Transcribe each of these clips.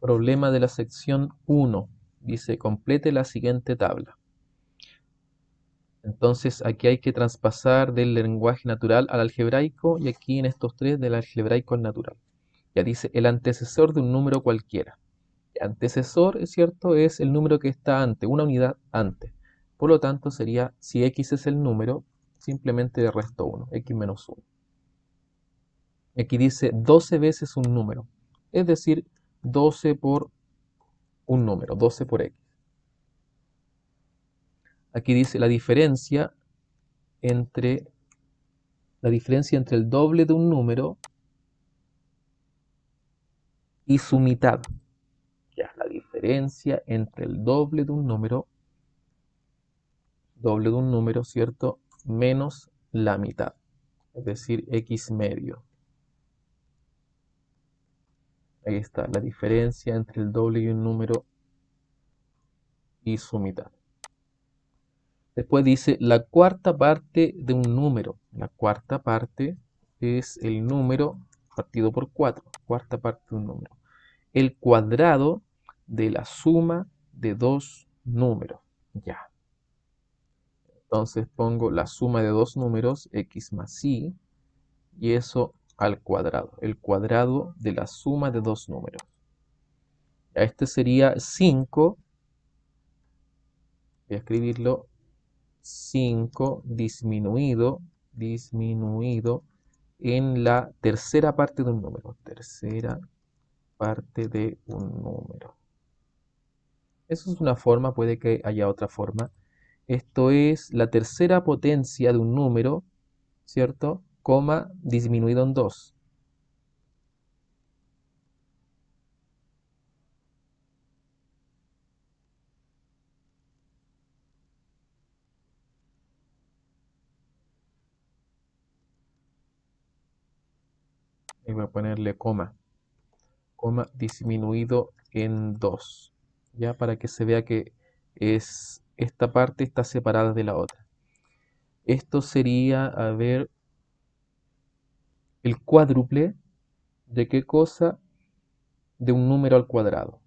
Problema de la sección 1. Dice, complete la siguiente tabla. Entonces aquí hay que traspasar del lenguaje natural al algebraico y aquí en estos tres del algebraico al natural. Ya dice, el antecesor de un número cualquiera. El antecesor, es cierto, es el número que está antes, una unidad antes. Por lo tanto sería, si x es el número, simplemente le resto 1, x menos 1. Aquí dice 12 veces un número, es decir, 12 por un número, 12 por x. Aquí dice entre la diferencia entre el doble de un número y su mitad. Ya, la diferencia entre el doble de un número, ¿cierto? Menos la mitad, es decir, x medio. Ahí está, la diferencia entre el doble de un número y su mitad. Después dice la cuarta parte de un número. La cuarta parte es el número partido por 4. Cuarta parte de un número. El cuadrado de la suma de dos números. Ya. Entonces pongo la suma de dos números, x más y eso al cuadrado. El cuadrado de la suma de dos números. Ya, este sería 5. Voy a escribirlo 5 disminuido en la tercera parte de un número. Tercera parte de un número. Eso es una forma, puede que haya otra forma. Esto es la tercera potencia de un número, ¿cierto? Coma disminuido en 2. Y voy a ponerle coma disminuido en 2, ya para que se vea que esta parte está separada de la otra. Esto sería, a ver, el cuádruple de qué cosa, de un número al cuadrado.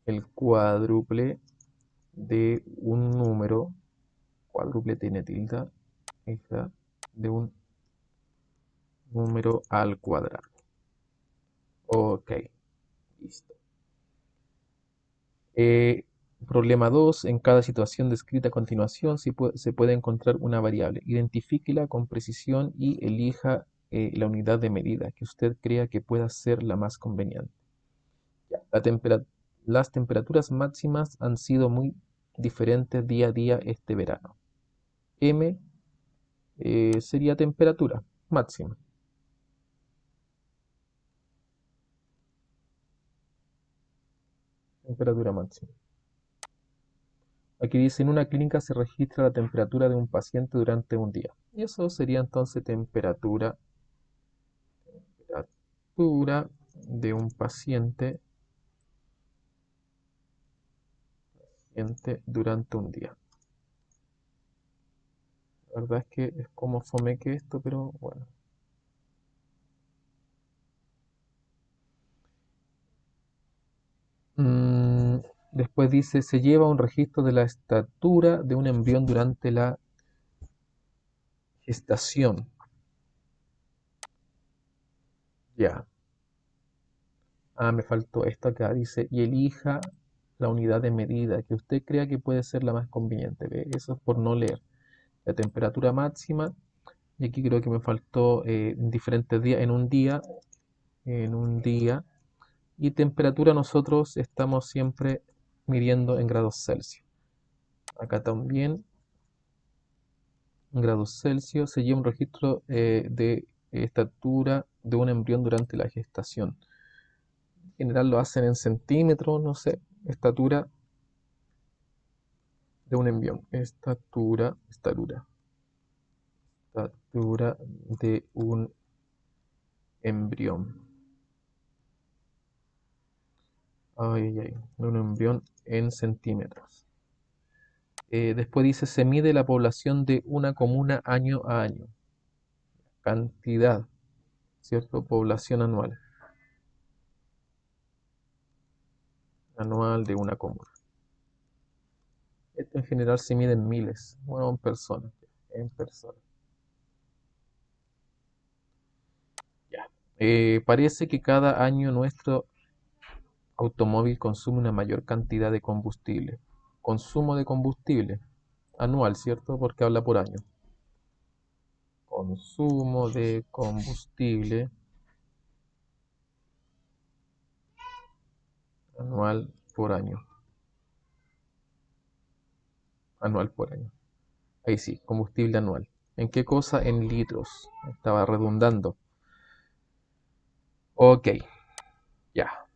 El cuádruple de un número, cuádruple tiene tilde, de un número al cuadrado. Ok, listo. Problema 2. En cada situación descrita a continuación se puede encontrar una variable. Identifíquela con precisión y elija la unidad de medida que usted crea que pueda ser la más conveniente. Ya, las temperaturas máximas han sido muy diferentes día a día este verano. M sería temperatura máxima. Temperatura máxima. Aquí dice, en una clínica se registra la temperatura de un paciente durante un día. Y eso sería entonces temperatura de un paciente durante un día. La verdad es que es como fome que esto, pero bueno. Después dice, se lleva un registro de la estatura de un embrión durante la gestación. Ya. Me faltó esto acá. Dice, y elija la unidad de medida que usted crea que puede ser la más conveniente. ¿Ve? Eso es por no leer. La temperatura máxima. Y aquí creo que me faltó en diferentes días, en un día. Y temperatura nosotros estamos siempre midiendo en grados Celsius. Acá también, en grados Celsius, se lleva un registro de estatura de un embrión durante la gestación. En general lo hacen en centímetros, no sé, estatura de un embrión. Estatura de un embrión. De un embrión en centímetros. Después dice, se mide la población de una comuna año a año. Cantidad, ¿cierto? Población anual. anual de una comuna. Esto en general se mide en miles, bueno, en personas. En personas. Ya. Parece que cada año nuestro automóvil consume una mayor cantidad de combustible. Consumo de combustible anual, ¿cierto? Porque habla por año. Consumo de combustible anual por año. Anual por año. Ahí sí, combustible anual. ¿En qué cosa? En litros. Estaba redundando. Ok, ya.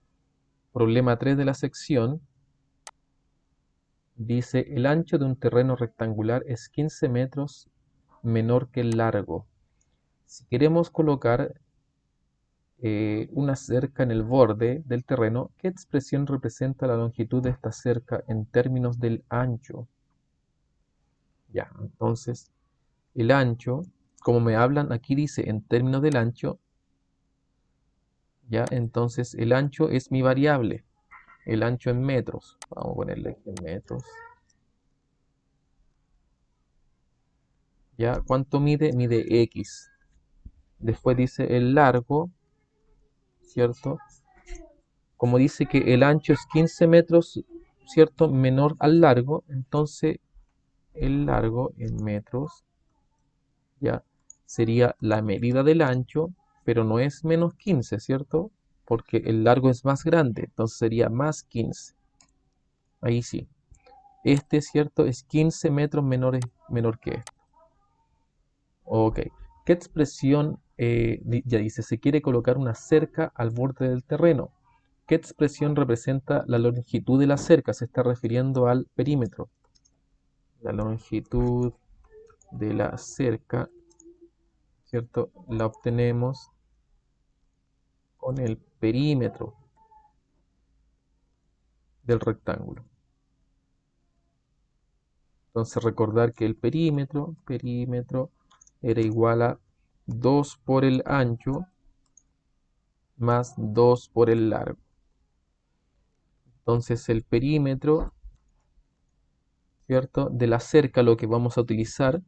Problema 3 de la sección. Dice, el ancho de un terreno rectangular es 15 metros menor que el largo. Si queremos colocar una cerca en el borde del terreno, ¿qué expresión representa la longitud de esta cerca en términos del ancho? Ya, entonces, el ancho, como me hablan, aquí dice en términos del ancho, ya, entonces el ancho es mi variable, el ancho en metros. Vamos a ponerle aquí en metros. Ya, ¿cuánto mide? Mide X. Después dice el largo, ¿cierto? Como dice que el ancho es 15 metros, ¿cierto? Menor al largo, entonces el largo en metros, ya, sería la medida del ancho, pero no es menos 15, ¿cierto? Porque el largo es más grande, entonces sería más 15. Ahí sí. Este, ¿cierto? Es 15 metros menor que este. Ok. ¿Qué expresión, ya dice, se quiere colocar una cerca al borde del terreno? ¿Qué expresión representa la longitud de la cerca? Se está refiriendo al perímetro. La longitud de la cerca, ¿cierto? La obtenemos con el perímetro del rectángulo. Entonces recordar que el perímetro era igual a 2 por el ancho más 2 por el largo. Entonces el perímetro, ¿cierto? De la cerca lo que vamos a utilizar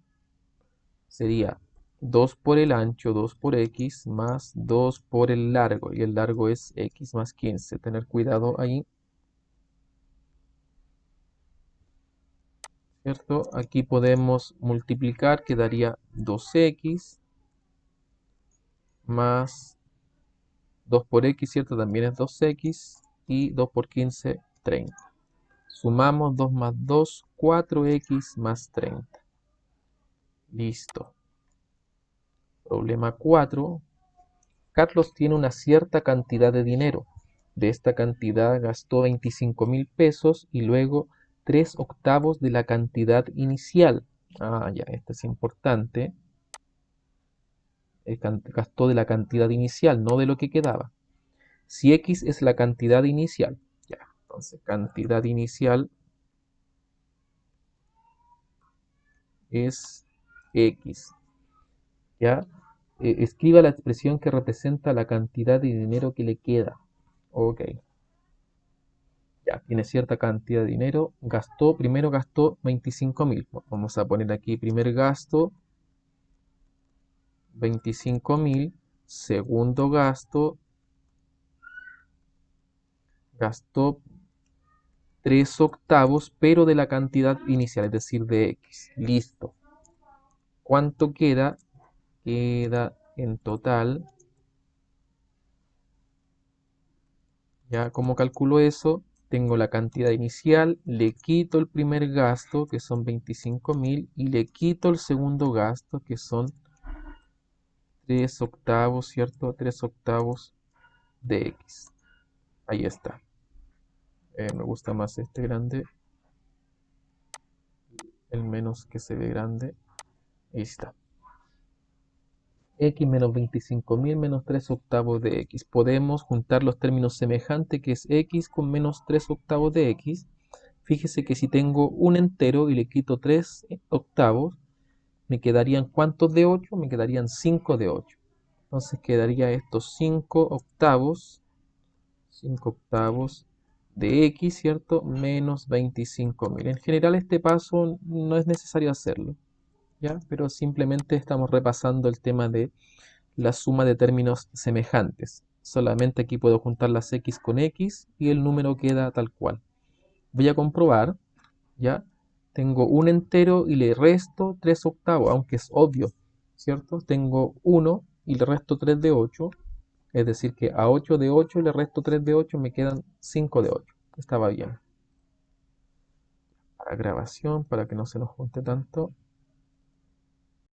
sería 2 por el ancho, 2 por x, más 2 por el largo. Y el largo es x más 15. Tener cuidado ahí, ¿cierto? Aquí podemos multiplicar, quedaría 2x más 2 por x, ¿cierto? También es 2x. Y 2 por 15, 30. Sumamos 2 más 2, 4x más 30. Listo. Problema 4. Carlos tiene una cierta cantidad de dinero. De esta cantidad gastó 25.000 pesos y luego 3 octavos de la cantidad inicial. Ah, ya, esto es importante. Gastó de la cantidad inicial, no de lo que quedaba. Si X es la cantidad inicial, ya, entonces cantidad inicial es X, ya. Escriba la expresión que representa la cantidad de dinero que le queda. Ok. Ya, tiene cierta cantidad de dinero. Primero gastó 25.000. Vamos a poner aquí primer gasto, 25.000. Segundo gasto, gastó 3 octavos, pero de la cantidad inicial, es decir, de X. Listo. ¿Cuánto queda? Queda en total. Ya, ¿cómo calculo eso? Tengo la cantidad inicial, le quito el primer gasto, que son 25.000, y le quito el segundo gasto, que son 3 octavos, ¿cierto? 3 octavos de X. Ahí está. Me gusta más este grande. El menos que se ve grande. Ahí está. X menos 25.000 menos 3 octavos de X. Podemos juntar los términos semejantes, que es X con menos 3 octavos de X. Fíjese que si tengo un entero y le quito 3 octavos, me quedarían ¿cuántos de 8? Me quedarían 5 de 8. Entonces quedaría estos 5 octavos de x, ¿cierto? Menos 25.000. En general este paso no es necesario hacerlo, ¿ya? Pero simplemente estamos repasando el tema de la suma de términos semejantes. Solamente aquí puedo juntar las x con x y el número queda tal cual. Voy a comprobar, ¿ya? Tengo un entero y le resto 3 octavos, aunque es obvio, ¿cierto? Tengo 1 y le resto 3 de 8, es decir que a 8 de 8 le resto 3 de 8, me quedan 5 de 8. Estaba bien. Para grabación, para que no se nos junte tanto.